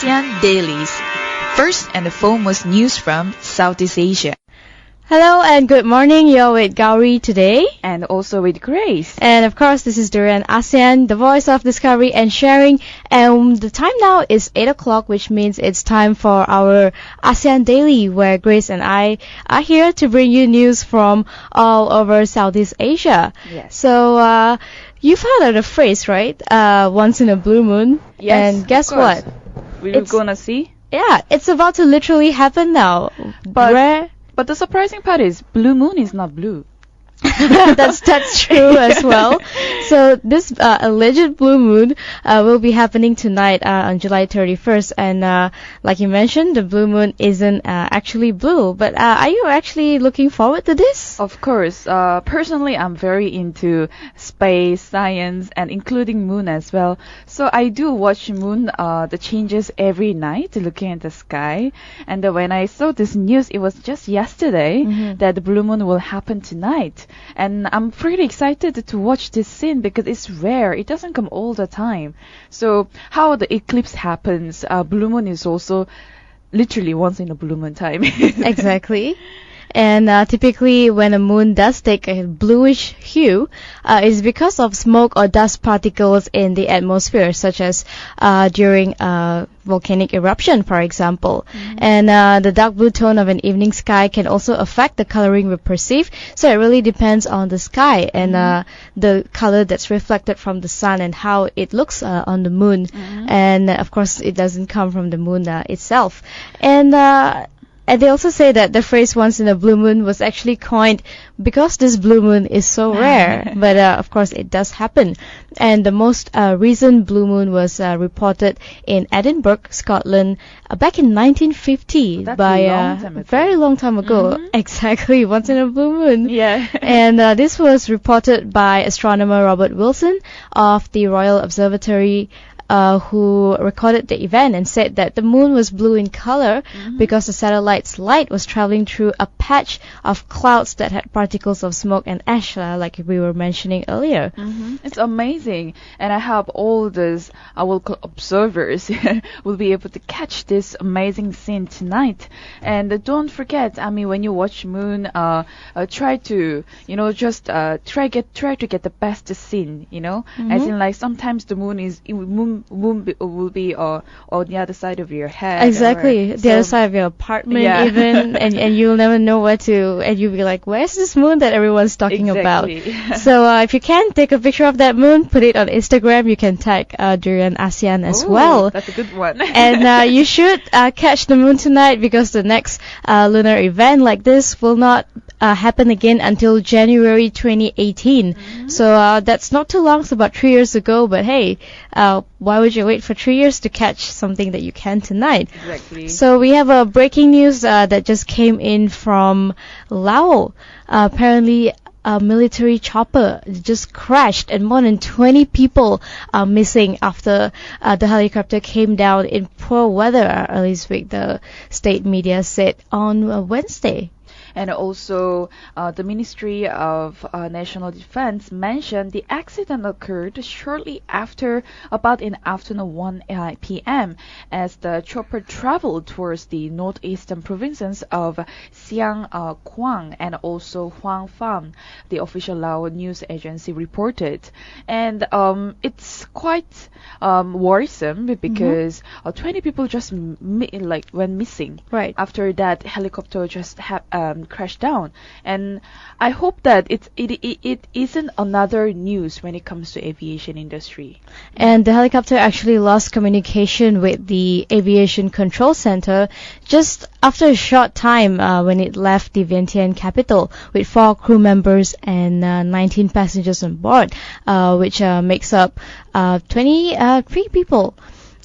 ASEAN Dailies. First and the foremost news from Southeast Asia. Hello and good morning. You're with Gowri today. And also with Grace. And of course, this is Durian ASEAN, the voice of discovery and sharing. And the time now is 8 o'clock, which means it's time for our ASEAN Daily, where Grace and I are here to bring you news from all over Southeast Asia. Yes. So, you've heard of the phrase, right? Once in a blue moon. Yes. And guess what? We're gonna see. Yeah, it's about to literally happen now. But the surprising part is blue moon is not blue. that's true as well. So this alleged blue moon will be happening tonight on July 31st, and like you mentioned, the blue moon isn't actually blue. But are you actually looking forward to this? Of course. Personally, I'm very into space, science, and including moon as well. So I do watch moon the changes every night, looking at the sky. And when I saw this news, it was just yesterday that the blue moon will happen tonight. And I'm pretty excited to watch this scene because it's rare. It doesn't come all the time. So how the eclipse happens, blue moon is also literally once in a blue moon time. Exactly. And typically when a moon does take a bluish hue, it's because of smoke or dust particles in the atmosphere, such as during volcanic eruption, for example. And the dark blue tone of an evening sky can also affect the coloring we perceive. So it really depends on the sky and the color that's reflected from the sun and how it looks on the moon. And of course, it doesn't come from the moon itself. And they also say that the phrase once in a blue moon was actually coined because this blue moon is so rare. But of course it does happen. And the most recent blue moon was reported in Edinburgh, Scotland, back in 1950 by a very long time ago. Exactly, once in a blue moon. Yeah. And this was reported by astronomer Robert Wilson of the Royal Observatory, who recorded the event and said that the moon was blue in color because the satellite's light was traveling through a patch of clouds that had particles of smoke and ash, like we were mentioning earlier. It's amazing, and I hope all these observers will be able to catch this amazing scene tonight. And don't forget, I mean, when you watch moon, try to, just try to get the best scene, as in like sometimes the moon will be on the other side of your head. Exactly, the other side of your apartment even, and you'll never know and you'll be like, where's this moon that everyone's talking about? So if you can, take a picture of that moon, put it on Instagram. You can tag Durian ASEAN as well. That's a good one. And you should catch the moon tonight because the next lunar event like this will not happen again until January 2018. So that's not too long. It's about 3 years ago. But hey, why would you wait for 3 years to catch something that you can tonight? Exactly. So we have a breaking news that just came in from Laos. Apparently, a military chopper just crashed and more than 20 people are missing after the helicopter came down in poor weather early this week, the state media said on Wednesday. And also, the Ministry of National Defense mentioned the accident occurred shortly after about in afternoon 1 p.m. as the chopper traveled towards the northeastern provinces of Siang Kwang and also Hoang Pham, the official Lao news agency reported. And it's quite worrisome because 20 people just went missing. Right. After that helicopter just crashed down, and I hope that it isn't another news when it comes to aviation industry. And the helicopter actually lost communication with the aviation control center just after a short time when it left the Vientiane capital with 4 crew members and 19 passengers on board, which makes up 23 people.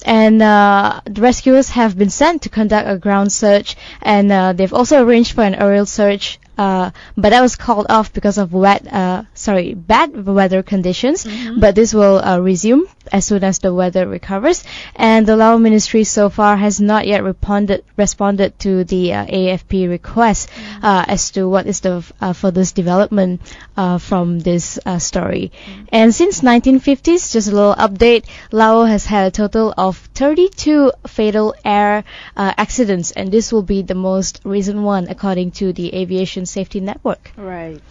And the rescuers have been sent to conduct a ground search, and they've also arranged for an aerial search, but that was called off because of bad weather conditions. But this will resume as soon as the weather recovers. And the Lao Ministry so far has not yet responded to the AFP request as to what is the furthest development from this story. And since 1950s, just a little update, Laos has had a total of 32 fatal air accidents, and this will be the most recent one according to the Aviation Safety Network. Right.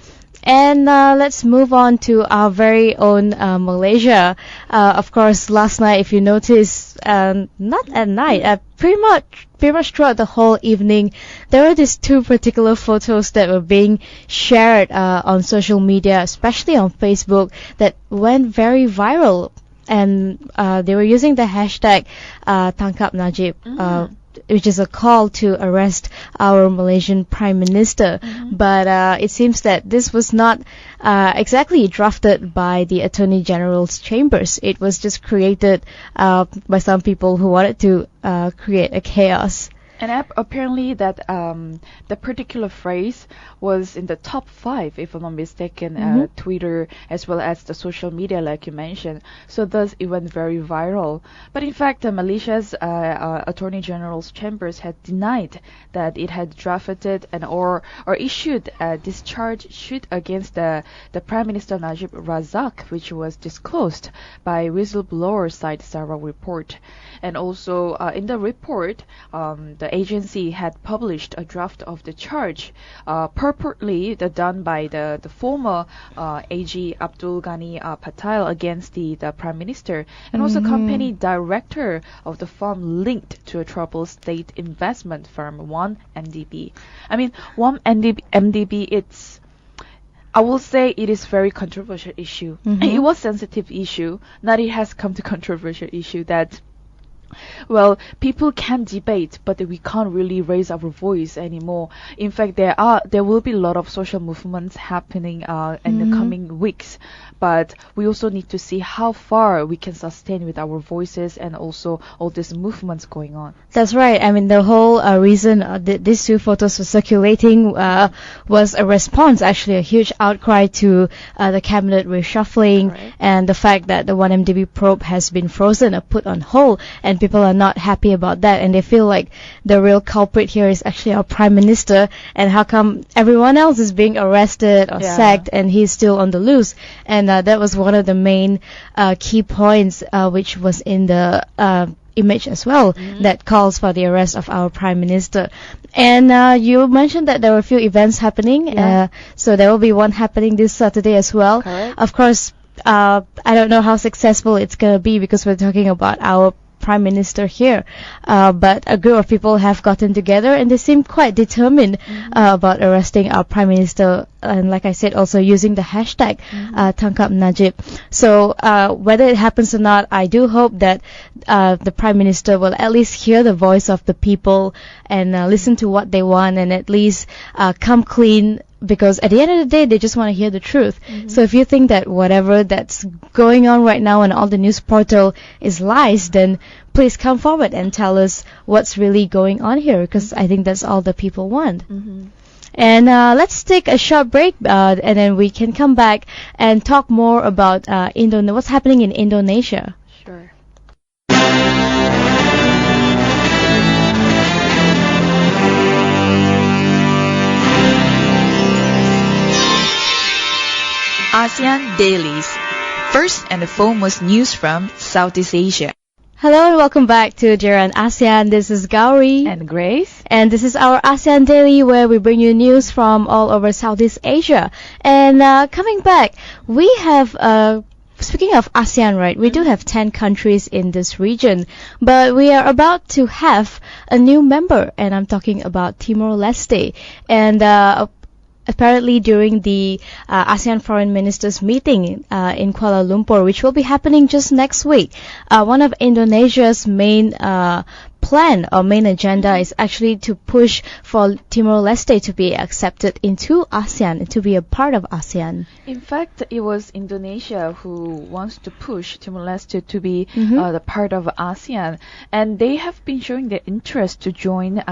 And let's move on to our very own Malaysia. Of course, last night, if you notice, not at night, pretty much throughout the whole evening, there were these two particular photos that were being shared on social media, especially on Facebook, that went very viral. And they were using the hashtag Tangkap Najib. Which is a call to arrest our Malaysian Prime Minister. But it seems that this was not exactly drafted by the Attorney General's chambers. It was just created by some people who wanted to create a chaos. And apparently that the particular phrase was in the top 5, if I'm not mistaken, Twitter as well as the social media, like you mentioned. So thus it went very viral. But in fact, Malaysia's Attorney General's chambers had denied that it had drafted or issued a discharge suit against the Prime Minister Najib Razak, which was disclosed by whistleblower site Sarawak Report. And also in the report, the agency had published a draft of the charge purportedly done by the former AG Abdul Ghani Patel against the Prime Minister and also company director of the firm linked to a troubled state investment firm, 1MDB. I mean, 1MDB, I will say it is very controversial issue. It was sensitive issue. Now it has come to controversial issue that, well, people can debate, but we can't really raise our voice anymore. In fact, there will be a lot of social movements happening in the coming weeks, but we also need to see how far we can sustain with our voices and also all these movements going on. That's right. I mean, the whole reason these two photos were circulating was a response, actually, a huge outcry to the cabinet reshuffling and the fact that the 1MDB probe has been frozen or put on hold, and people are not happy about that, and they feel like the real culprit here is actually our Prime Minister, and how come everyone else is being arrested or sacked and he's still on the loose. And that was one of the main key points which was in the image as well, that calls for the arrest of our Prime Minister. And you mentioned that there were a few events happening, so there will be one happening this Saturday as well. Of course, I don't know how successful it's going to be because we're talking about our Prime Minister here, but a group of people have gotten together and they seem quite determined about arresting our Prime Minister, and like I said, also using the hashtag Tangkap Najib. So whether it happens or not, I do hope that the Prime Minister will at least hear the voice of the people and listen to what they want and at least come clean, because at the end of the day, they just want to hear the truth. So if you think that whatever that's going on right now on all the news portal is lies, then please come forward and tell us what's really going on here, because I think that's all the people want. And let's take a short break, and then we can come back and talk more about what's happening in Indonesia. Sure. ASEAN Dailies. First and the foremost news from Southeast Asia. Hello and welcome back to Jiran ASEAN. This is Gowri. And Grace. And this is our ASEAN Daily, where we bring you news from all over Southeast Asia. And coming back, we have... Speaking of ASEAN, right, we do have 10 countries in this region, but we are about to have a new member, and I'm talking about Timor-Leste. And apparently during the ASEAN Foreign Ministers meeting in Kuala Lumpur, which will be happening just next week, one of Indonesia's main plan or main agenda is actually to push for Timor-Leste to be accepted into ASEAN, to be a part of ASEAN. In fact, it was Indonesia who wants to push Timor-Leste to be the part of ASEAN, and they have been showing their interest to join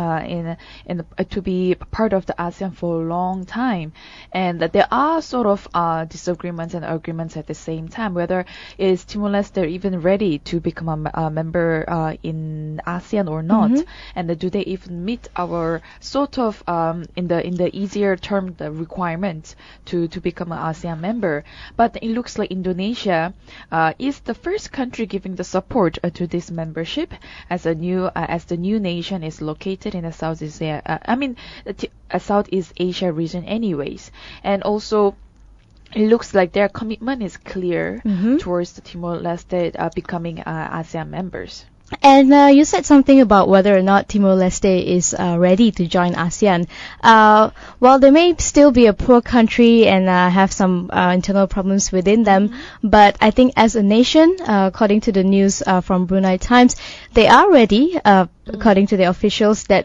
to be part of the ASEAN for a long time. And there are sort of disagreements and agreements at the same time, whether is Timor-Leste even ready to become a member in ASEAN or not, and do they even meet our sort of in the easier term the requirement to become an ASEAN member. But it looks like Indonesia is the first country giving the support to this membership as the new nation is located in the Southeast Asia region anyways. And also it looks like their commitment is clear towards the Timor-Leste becoming ASEAN members. And you said something about whether or not Timor-Leste is ready to join ASEAN. Well, they may still be a poor country and have some internal problems within them, but I think as a nation, according to the news from Brunei Times, they are ready, according to the officials, that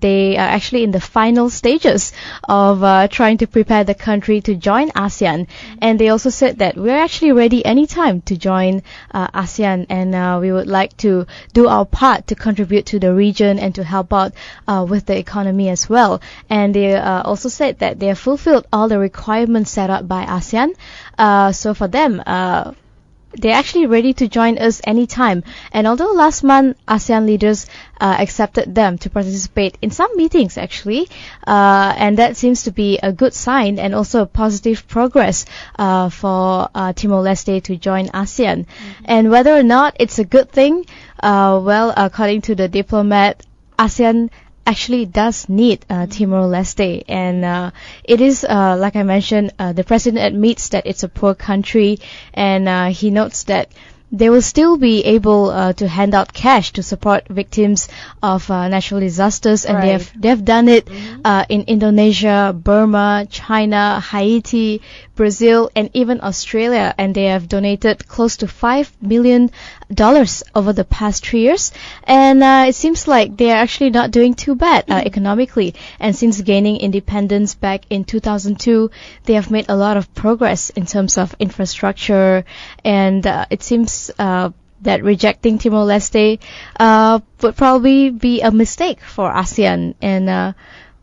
they are actually in the final stages of trying to prepare the country to join ASEAN. And they also said that we're actually ready anytime to join ASEAN, and we would like to do our part to contribute to the region and to help out with the economy as well. And they also said that they have fulfilled all the requirements set up by ASEAN. So for them, they're actually ready to join us anytime. And although last month ASEAN leaders accepted them to participate in some meetings actually, and that seems to be a good sign and also a positive progress for Timor-Leste to join ASEAN. And whether or not it's a good thing, well, according to the diplomat, ASEAN actually does need Timor-Leste, and it is, like I mentioned, the president admits that it's a poor country, and he notes that they will still be able to hand out cash to support victims of natural disasters, and they have done it in Indonesia, Burma, China, Haiti, Brazil, and even Australia, and they have donated close to $5 million over the past 3 years, and it seems like they are actually not doing too bad economically. And since gaining independence back in 2002, they have made a lot of progress in terms of infrastructure, and it seems that rejecting Timor-Leste would probably be a mistake for ASEAN, and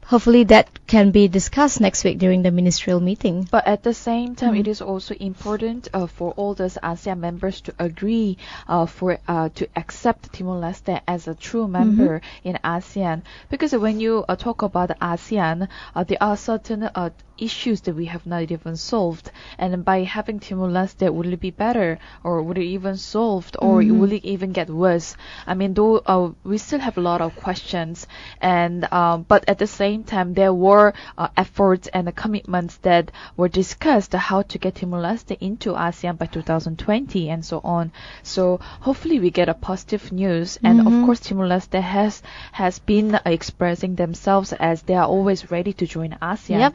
hopefully that can be discussed next week during the ministerial meeting. But at the same time, it is also important for all those ASEAN members to agree to accept Timor-Leste as a true member in ASEAN. Because when you talk about ASEAN, there are certain issues that we have not even solved, and by having Timor-Leste, would it be better, or would it even solved, or will it even get worse? I mean, though we still have a lot of questions, and but at the same time there were efforts and commitments that were discussed how to get Timor-Leste into ASEAN by 2020 and so on. So hopefully we get a positive news, and of course Timor-Leste has been expressing themselves as they are always ready to join ASEAN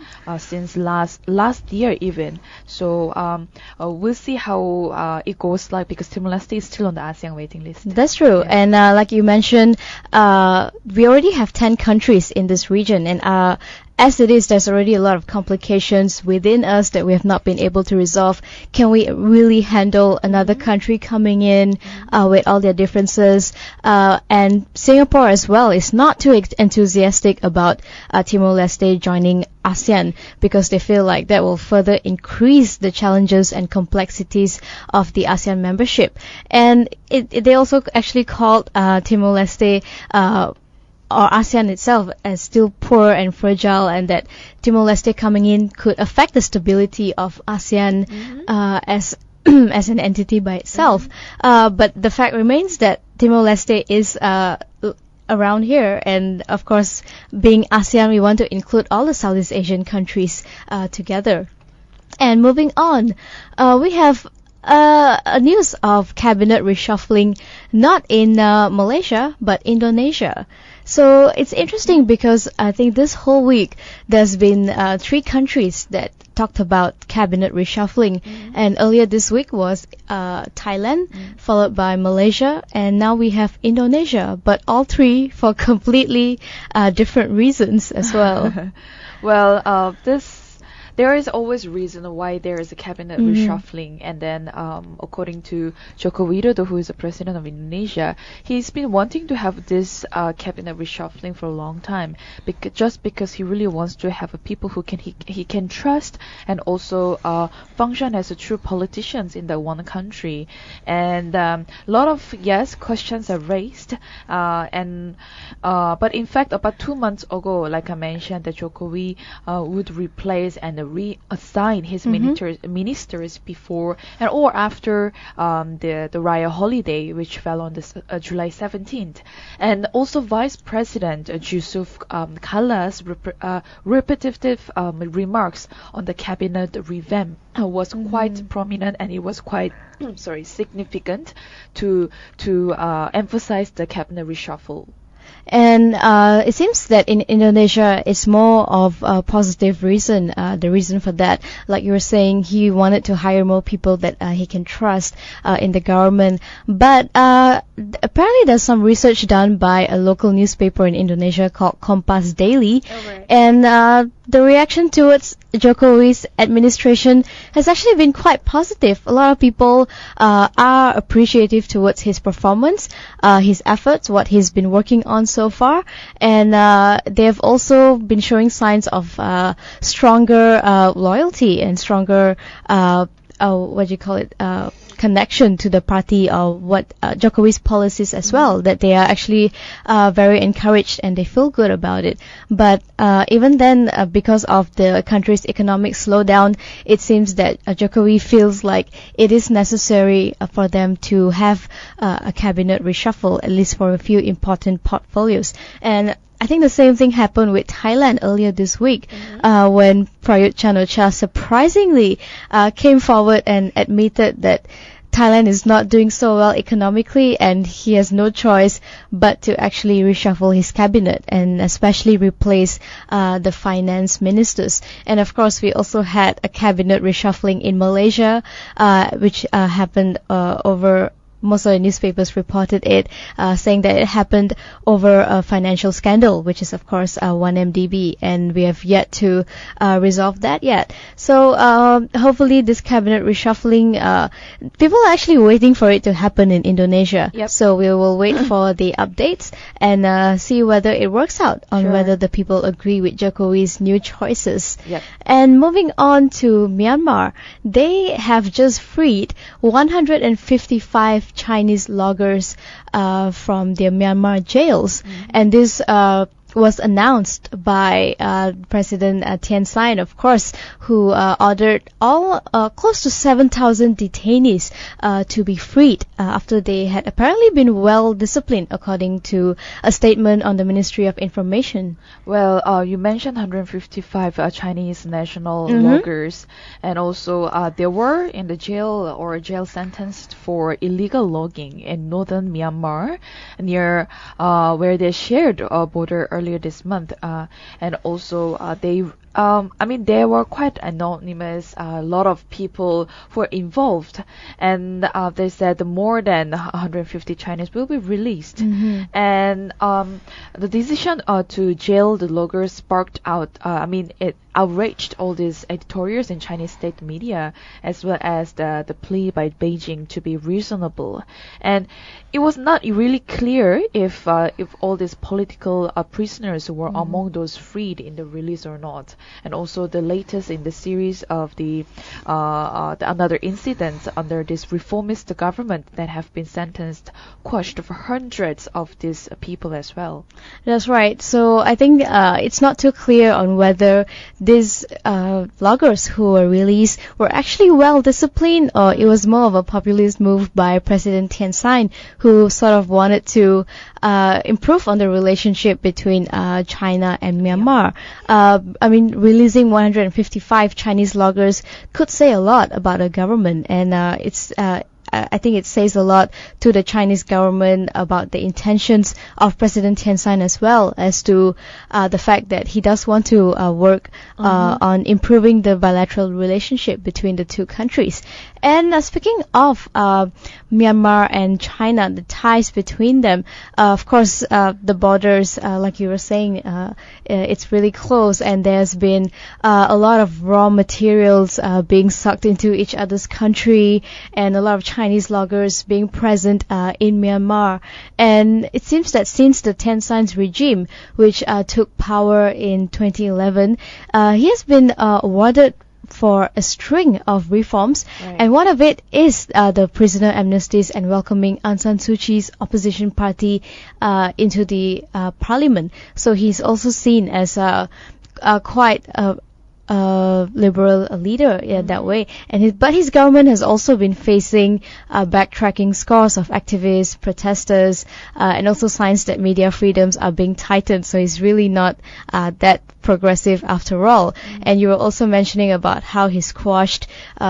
since last year even. So we'll see how it goes like, because Timor-Leste is still on the ASEAN waiting list. That's true. And like you mentioned, we already have 10 countries in this region, and as it is, there's already a lot of complications within us that we have not been able to resolve. Can we really handle another country coming in with all their differences? And Singapore as well is not too enthusiastic about Timor-Leste joining ASEAN, because they feel like that will further increase the challenges and complexities of the ASEAN membership. And they also actually called Timor-Leste or ASEAN itself as still poor and fragile, and that Timor-Leste coming in could affect the stability of ASEAN as as an entity by itself. But the fact remains that Timor-Leste is around here, and of course, being ASEAN, we want to include all the Southeast Asian countries together. And moving on, we have a news of cabinet reshuffling, not in Malaysia but Indonesia. So it's interesting because I think this whole week there's been 3 countries that talked about cabinet reshuffling, and earlier this week was Thailand, followed by Malaysia, and now we have Indonesia, but all 3 for completely different reasons as well. Well, there is always reason why there is a cabinet reshuffling, and then according to Joko Widodo, who is the president of Indonesia, he's been wanting to have this cabinet reshuffling for a long time, just because he really wants to have a people who he can trust, and also function as a true politicians in that one country. And a lot of questions are raised, but in fact about 2 months ago, like I mentioned, that Jokowi would replace and reassign his ministers before and or after the Raya holiday, which fell on this July 17th. And also Vice President Yusuf Kala's repetitive remarks on the cabinet revamp was quite prominent, and it was quite significant to emphasize the cabinet reshuffle. And it seems that in Indonesia, it's more of a positive reason. The reason for that, like you were saying, he wanted to hire more people that he can trust in the government. But apparently there's some research done by a local newspaper in Indonesia called Kompas Daily. And the reaction towards Jokowi's administration has actually been quite positive. A lot of people are appreciative towards his performance, his efforts, what he's been working on so far, and they have also been showing signs of stronger loyalty and stronger connection to the party, or what Jokowi's policies as well, that they are actually very encouraged and they feel good about it. But even then, because of the country's economic slowdown, it seems that Jokowi feels like it is necessary for them to have a cabinet reshuffle, at least for a few important portfolios. And I think the same thing happened with Thailand earlier this week, when Prayut Chan-o-cha surprisingly came forward and admitted that Thailand is not doing so well economically, and he has no choice but to actually reshuffle his cabinet and especially replace the finance ministers. And of course, we also had a cabinet reshuffling in Malaysia, which happened over. Most of the newspapers reported it, saying that it happened over a financial scandal, which is of course 1MDB, and we have yet to resolve that yet. So hopefully this cabinet reshuffling, people are actually waiting for it to happen in Indonesia. So we will wait for the updates and see whether it works out, on whether the people agree with Jokowi's new choices. And moving on to Myanmar, they have just freed 155 Chinese loggers from their Myanmar jails, and this was announced by President Thein Sein, of course, who ordered all close to 7,000 detainees to be freed after they had apparently been well disciplined, according to a statement on the Ministry of Information. Well, you mentioned 155 Chinese national loggers, and also they were in the jail or jail sentenced for illegal logging in northern Myanmar, near where they shared a border earlier this month, and also they were quite anonymous. A lot of people were involved, and they said more than 150 Chinese will be released. And the decision to jail the loggers sparked out, it outraged all these editorials in Chinese state media, as well as the plea by Beijing to be reasonable. And it was not really clear if all these political prisoners were among those freed in the release or not. And also the latest in the series of the another incidents under this reformist government that have been sentenced, quashed for hundreds of these people as well. That's right. So I think it's not too clear on whether these loggers who were released were actually well disciplined, or it was more of a populist move by President Thein Sein, who sort of wanted to improve on the relationship between China and Myanmar. Releasing 155 Chinese loggers could say a lot about a government, and I think it says a lot to the Chinese government about the intentions of President Thein Sein as well, as to the fact that he does want to work on improving the bilateral relationship between the two countries. And speaking of Myanmar and China, the ties between them, of course, the borders, like you were saying, it's really close, and there's been a lot of raw materials being sucked into each other's country, and a lot of Chinese loggers being present in Myanmar. And it seems that since the Thein Sein's regime, which took power in 2011, he has been awarded for a string of reforms, and one of it is the prisoner amnesties and welcoming Aung San Suu Kyi's opposition party into the parliament. So he's also seen as quite a liberal leader that way, and but his government has also been facing backtracking scores of activists, protesters, and also signs that media freedoms are being tightened. So he's really not that progressive after all. And you were also mentioning about how he squashed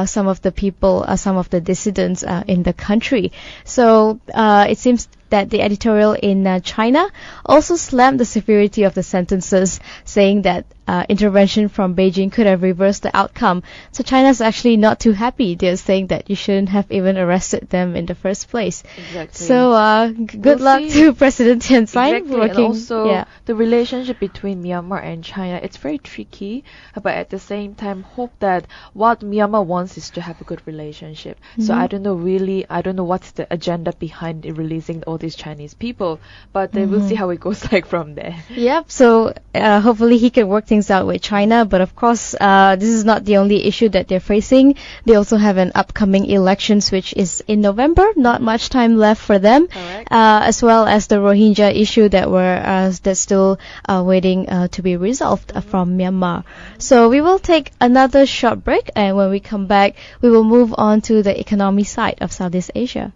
some of the people, some of the dissidents in the country. So it seems that the editorial in China also slammed the severity of the sentences, saying that intervention from Beijing could have reversed the outcome. So China's actually not too happy. They're saying that you shouldn't have even arrested them in the first place. Exactly. So good luck to President Thein Sein. Exactly. And also the relationship between Myanmar and China, it's very tricky, but at the same time hope that what Myanmar wants is to have a good relationship. So I don't know what's the agenda behind releasing all these Chinese people, but we'll see how it goes like from there. Yep. So hopefully he can work things out with China, but of course this is not the only issue that they're facing. They also have an upcoming elections, which is in November. Not much time left for them. As well as the Rohingya issue that's still waiting to be resolved from Myanmar. So we will take another short break, and when we come back, we will move on to the economy side of Southeast Asia.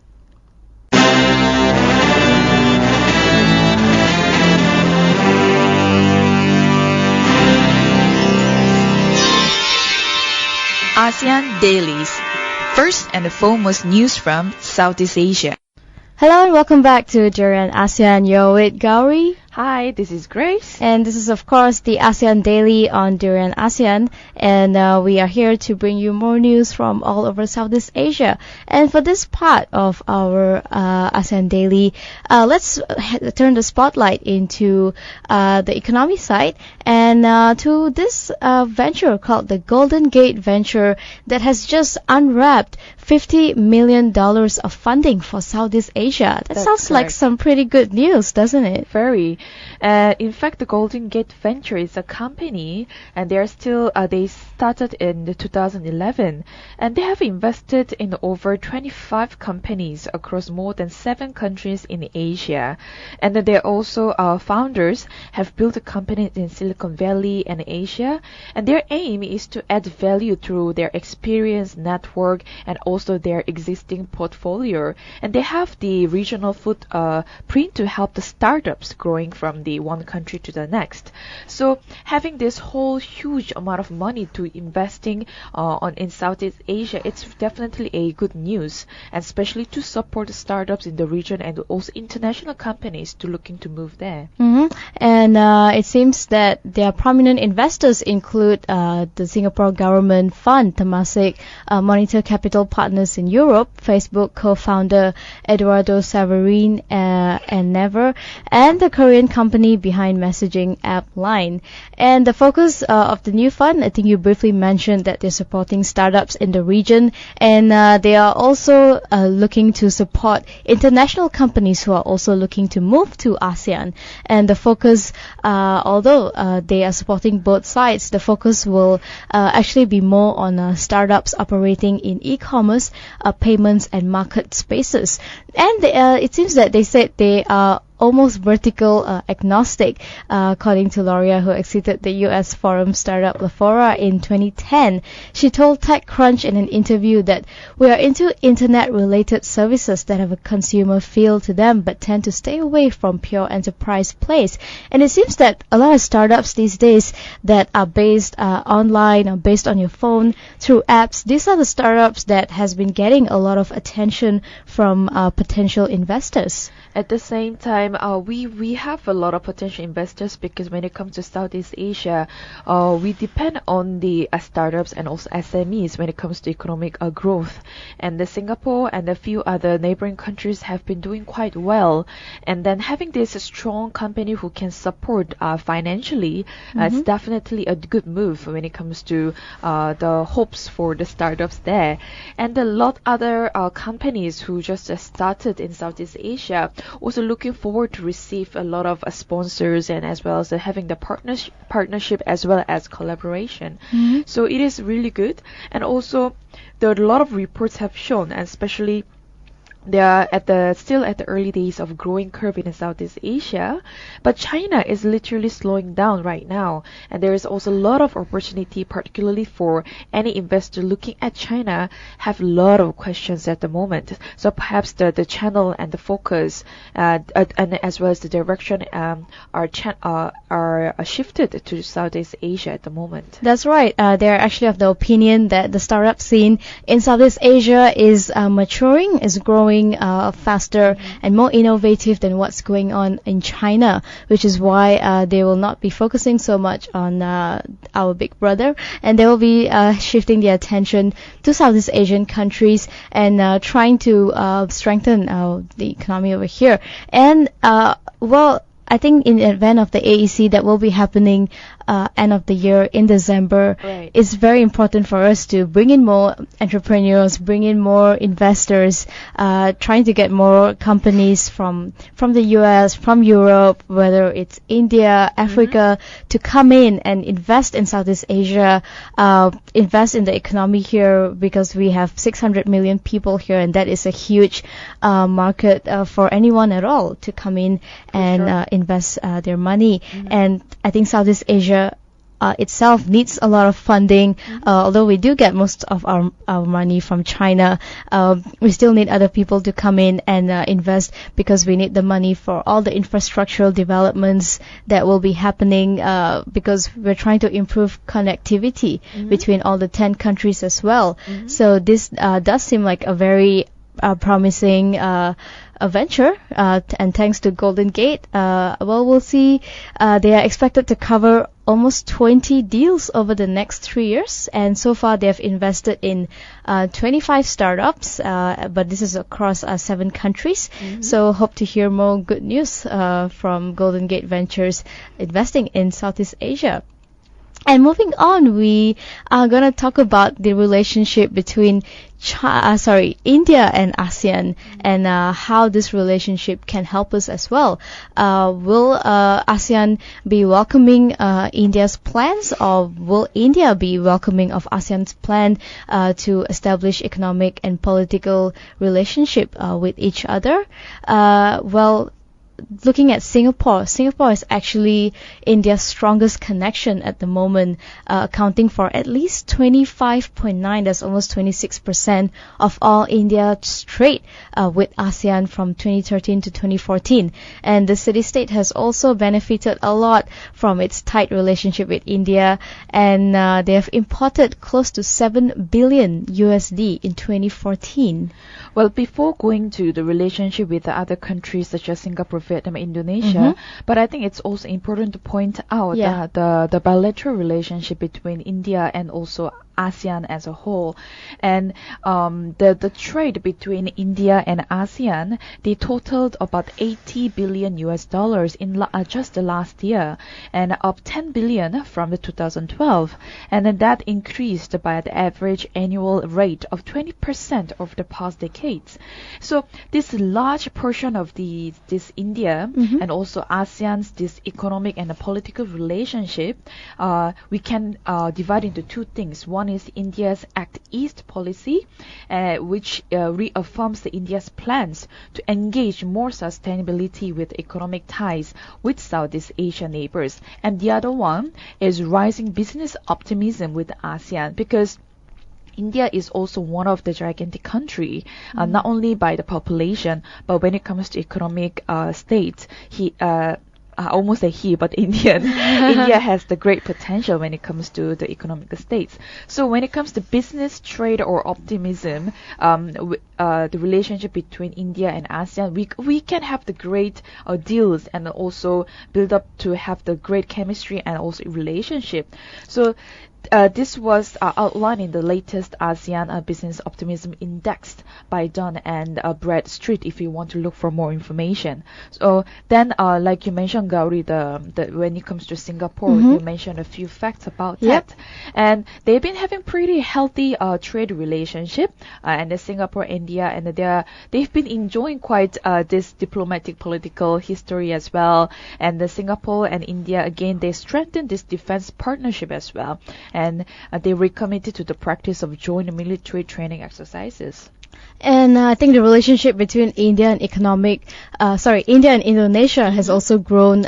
ASEAN Dailies. First and foremost news from Southeast Asia. Hello and welcome back to Durian ASEAN. You're with Gowri. Hi, this is Grace. And this is, of course, the ASEAN Daily on Durian ASEAN. And we are here to bring you more news from all over Southeast Asia. And for this part of our ASEAN Daily, let's turn the spotlight into the economy side and to this venture called the Golden Gate Venture that has just unwrapped $50 million of funding for Southeast Asia. That sounds like some pretty good news, doesn't it? Very. In fact, the Golden Gate Venture is a company, and they started in 2011, and they have invested in over 25 companies across more than 7 countries in Asia. And they also founders have built a company in Silicon Valley and Asia, and their aim is to add value through their experience, network, and also their existing portfolio. And they have the regional footprint to help the startups growing from the one country to the next. So having this whole huge amount of money to investing in Southeast Asia, it's definitely a good news, and especially to support the startups in the region and also international companies to looking to move there. And it seems that their prominent investors include the Singapore government fund, Temasek, Monitor Capital Partners in Europe, Facebook co-founder Eduardo Saverin and Never, and the Korean company behind messaging app Line. And the focus of the new fund, I think you briefly mentioned that they're supporting startups in the region, and they are also looking to support international companies who are also looking to move to ASEAN. And the focus, although they are supporting both sides, the focus will actually be more on startups operating in e-commerce, payments and market spaces. And it seems that they said they are almost vertical agnostic, according to Loria, who exited the US forum startup Lafora in 2010. She told TechCrunch in an interview that we are into internet-related services that have a consumer feel to them but tend to stay away from pure enterprise plays. And it seems that a lot of startups these days that are based online or based on your phone through apps, these are the startups that has been getting a lot of attention from potential investors. At the same time, we have a lot of potential investors because when it comes to Southeast Asia, we depend on the startups and also SMEs when it comes to economic growth. And the Singapore and a few other neighboring countries have been doing quite well. And then having this strong company who can support financially, it's definitely a good move when it comes to the hopes for the startups there. And a lot other companies who just started in Southeast Asia also looking forward to receive a lot of sponsors and as well as having the partnership as well as collaboration. So it is really good. And also there are a lot of reports have shown, and especially they are still at the early days of growing curve in Southeast Asia, but China is literally slowing down right now, and there is also a lot of opportunity, particularly for any investor looking at China, have a lot of questions at the moment. So perhaps the channel and the focus and as well as the direction are shifted to Southeast Asia at the moment. That's right. They're actually of the opinion that the startup scene in Southeast Asia is maturing, is growing faster and more innovative than what's going on in China, which is why they will not be focusing so much on our big brother, and they will be shifting their attention to Southeast Asian countries and trying to strengthen the economy over here. And well, I think in advance of the AEC that will be happening end of the year in December, right, it's very important for us to bring in more entrepreneurs, bring in more investors, trying to get more companies from the US, from Europe, whether it's India, Africa, to come in and invest in Southeast Asia, invest in the economy here, because we have 600 million people here, and that is a huge market for anyone at all to come in and invest their money. And I think Southeast Asia itself needs a lot of funding. Although we do get most of our money from China, we still need other people to come in and invest, because we need the money for all the infrastructural developments that will be happening, because we're trying to improve connectivity between all the 10 countries as well. So this does seem like a very promising a venture, and thanks to Golden Gate, well, we'll see. They are expected to cover almost 20 deals over the next 3 years, and so far they have invested in 25 startups, but this is across 7 countries. So hope to hear more good news from Golden Gate Ventures investing in Southeast Asia. And moving on, we are going to talk about the relationship between India and ASEAN, and how this relationship can help us as well. Will ASEAN be welcoming India's plans, or will India be welcoming of ASEAN's plan to establish economic and political relationship with each other? Well, looking at Singapore is actually India's strongest connection at the moment, accounting for at least 25.9, that's almost 26% of all India's trade with ASEAN from 2013 to 2014. And the city-state has also benefited a lot from its tight relationship with India, and they have imported close to $7 billion USD in 2014. Well, before going to the relationship with the other countries such as Singapore, Vietnam, Indonesia, but I think it's also important to point out the bilateral relationship between India and also ASEAN as a whole. And the trade between India and ASEAN, they totaled about $80 billion in just the last year, and up 10 billion from the 2012, and then that increased by the average annual rate of 20% over the past decades. So this large portion of this India and also ASEAN's this economic and political relationship, we can divide into two things. One one is India's Act East policy, which reaffirms the India's plans to engage more sustainability with economic ties with Southeast Asian neighbors. And the other one is rising business optimism with ASEAN, because India is also one of the gigantic country, not only by the population, but when it comes to economic state, I almost say he, but Indian. India has the great potential when it comes to the economic states. So when it comes to business, trade, or optimism, the relationship between India and ASEAN, we can have the great deals and also build up to have the great chemistry and also relationship. So this was outlined in the latest ASEAN Business Optimism Index by Dunn and Bradstreet, if you want to look for more information. So then, like you mentioned, Gowri, when it comes to Singapore, you mentioned a few facts about that. And they've been having pretty healthy trade relationship, and the Singapore, India, and they've been enjoying quite this diplomatic political history as well. And the Singapore and India, again, they strengthened this defense partnership as well. And they recommitted to the practice of joint military training exercises. And I think the relationship between India and India and Indonesia has also grown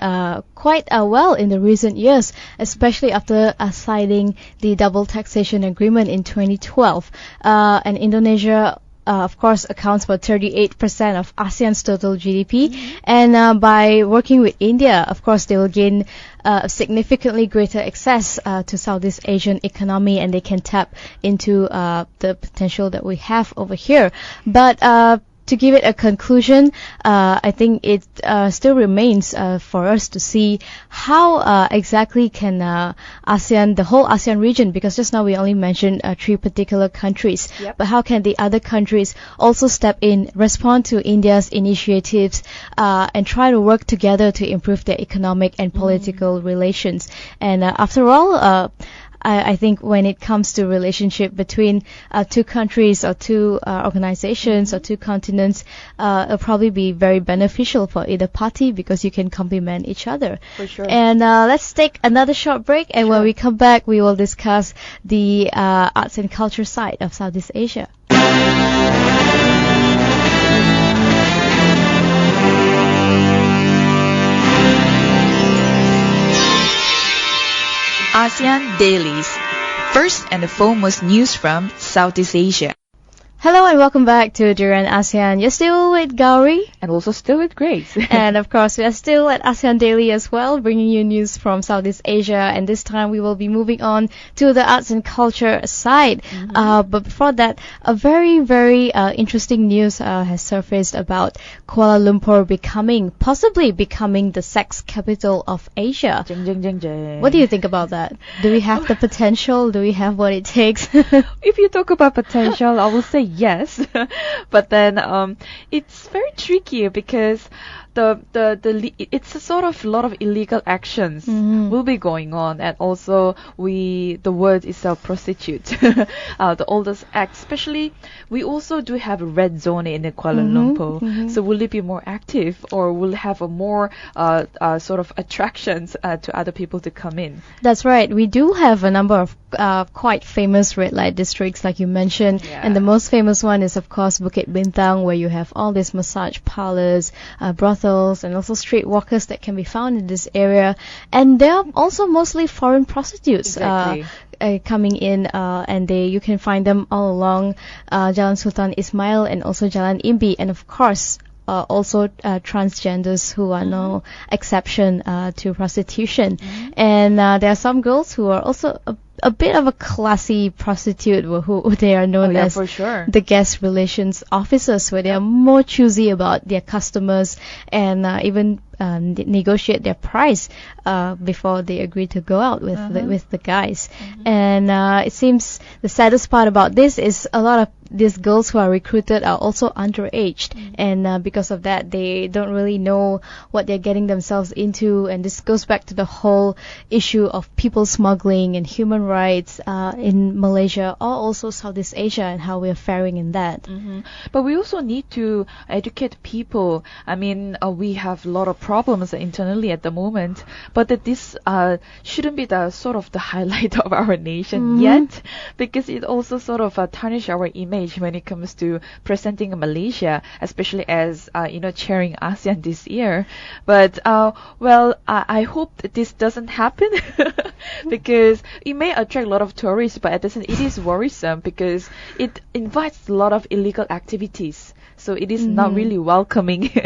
quite well in the recent years, especially after signing the double taxation agreement in 2012. And Indonesia of course, accounts for 38% of ASEAN's total GDP. And by working with India, of course, they will gain significantly greater access to Southeast Asian economy, and they can tap into the potential that we have over here. But to give it a conclusion, I think it still remains for us to see how exactly can the whole ASEAN region, because just now we only mentioned 3 particular countries, but how can the other countries also step in, respond to India's initiatives, and try to work together to improve their economic and political relations. And after all, I think when it comes to relationship between 2 countries or 2 organizations or 2 continents, it'll probably be very beneficial for either party because you can complement each other. For sure. And let's take another short break, and when we come back, we will discuss the arts and culture side of Southeast Asia. ASEAN Dailies. First and foremost news from Southeast Asia. Hello and welcome back to Duran ASEAN. You're still with Gowri. And also still with Grace. And of course, we are still at ASEAN Daily as well, bringing you news from Southeast Asia. And this time we will be moving on to the arts and culture side. But before that, a very, very interesting news has surfaced about Kuala Lumpur possibly becoming the sex capital of Asia. What do you think about that? Do we have the potential? Do we have what it takes? If you talk about potential, I will say yes, but then it's very tricky because it's a sort of lot of illegal actions will be going on, and also the word is a prostitute. The oldest act, especially, we also do have a red zone in Kuala Lumpur. So will it be more active, or will it have a more sort of attractions to other people to come in? That's right. We do have a number of quite famous red light districts, like you mentioned, and the most famous one is of course Bukit Bintang, where you have all these massage parlors, brothels, and also street walkers that can be found in this area. And they are also mostly foreign prostitutes coming in, and you can find them all along Jalan Sultan Ismail and also Jalan Imbi, and of course also transgenders who are no exception to prostitution. And there are some girls who are also a bit of a classy prostitute, who they are known as for sure. the guest relations officers, where they are more choosy about their customers and even negotiate their price before they agree to go out with the guys. And it seems the saddest part about this is a lot of these girls who are recruited are also underaged, and because of that they don't really know what they're getting themselves into. And this goes back to the whole issue of people smuggling and human rights in Malaysia, or also Southeast Asia, and how we're faring in that. But we also need to educate people. I mean, we have a lot of problems internally at the moment, but that this shouldn't be the sort of the highlight of our nation yet, because it also sort of tarnish our image when it comes to presenting Malaysia, especially as chairing ASEAN this year. But I hope that this doesn't happen because it may attract a lot of tourists, but at the same, it is worrisome because it invites a lot of illegal activities. So it is not really welcoming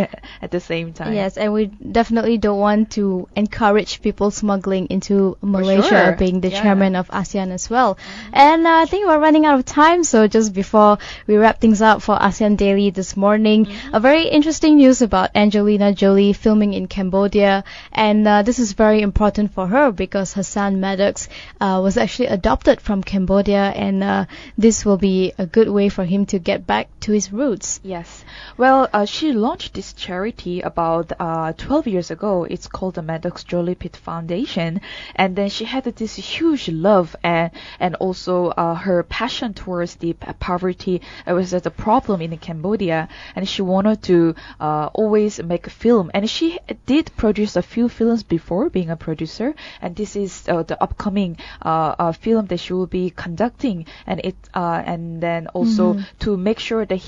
at the same time. Yes, and we definitely don't want to encourage people smuggling into Malaysia, being the chairman of ASEAN as well. And I think we're running out of time, so just before we wrap things up for ASEAN Daily this morning, a very interesting news about Angelina Jolie filming in Cambodia. And this is very important for her because her son Maddox was actually adopted from Cambodia, and this will be a good way for him to get back to his roots. Yes. Well, she launched this charity about 12 years ago. It's called the Maddox Jolie Pitt Foundation. And then she had this huge love and also her passion towards the poverty. It was the problem in Cambodia. And she wanted to always make a film. And she did produce a few films before being a producer. And this is the upcoming film that she will be conducting. And then also to make sure that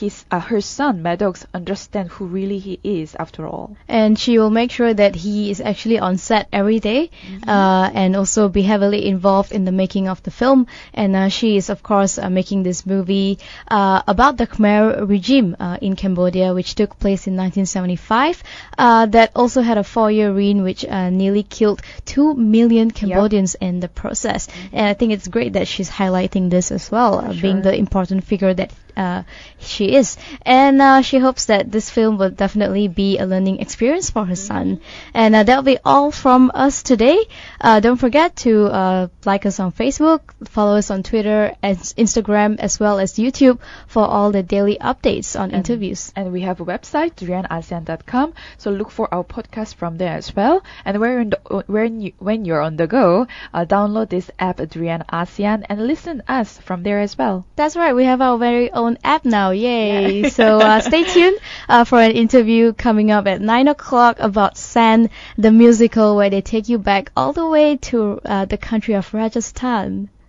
her son Maddox understand who really he is after all. And she will make sure that he is actually on set every day, and also be heavily involved in the making of the film. And she is of course making this movie about the Khmer regime in Cambodia, which took place in 1975, that also had a 4-year reign which nearly killed 2 million Cambodians in the process. And I think it's great that she's highlighting this as well, being the important figure that she is. And she hopes that this film will definitely be a learning experience for her son. And that'll be all from us today. Don't forget to like us on Facebook, follow us on Twitter and Instagram, as well as YouTube for all the daily updates on interviews. And we have a website, durianasean.com, so look for our podcast from there as well. And when you're on the go, download this app, Durian ASEAN, and listen to us from there as well. That's right, we have our very own app now. Yay! Yeah. So stay tuned for an interview coming up at 9 o'clock about San, the musical, where they take you back all the way to the country of Rajasthan.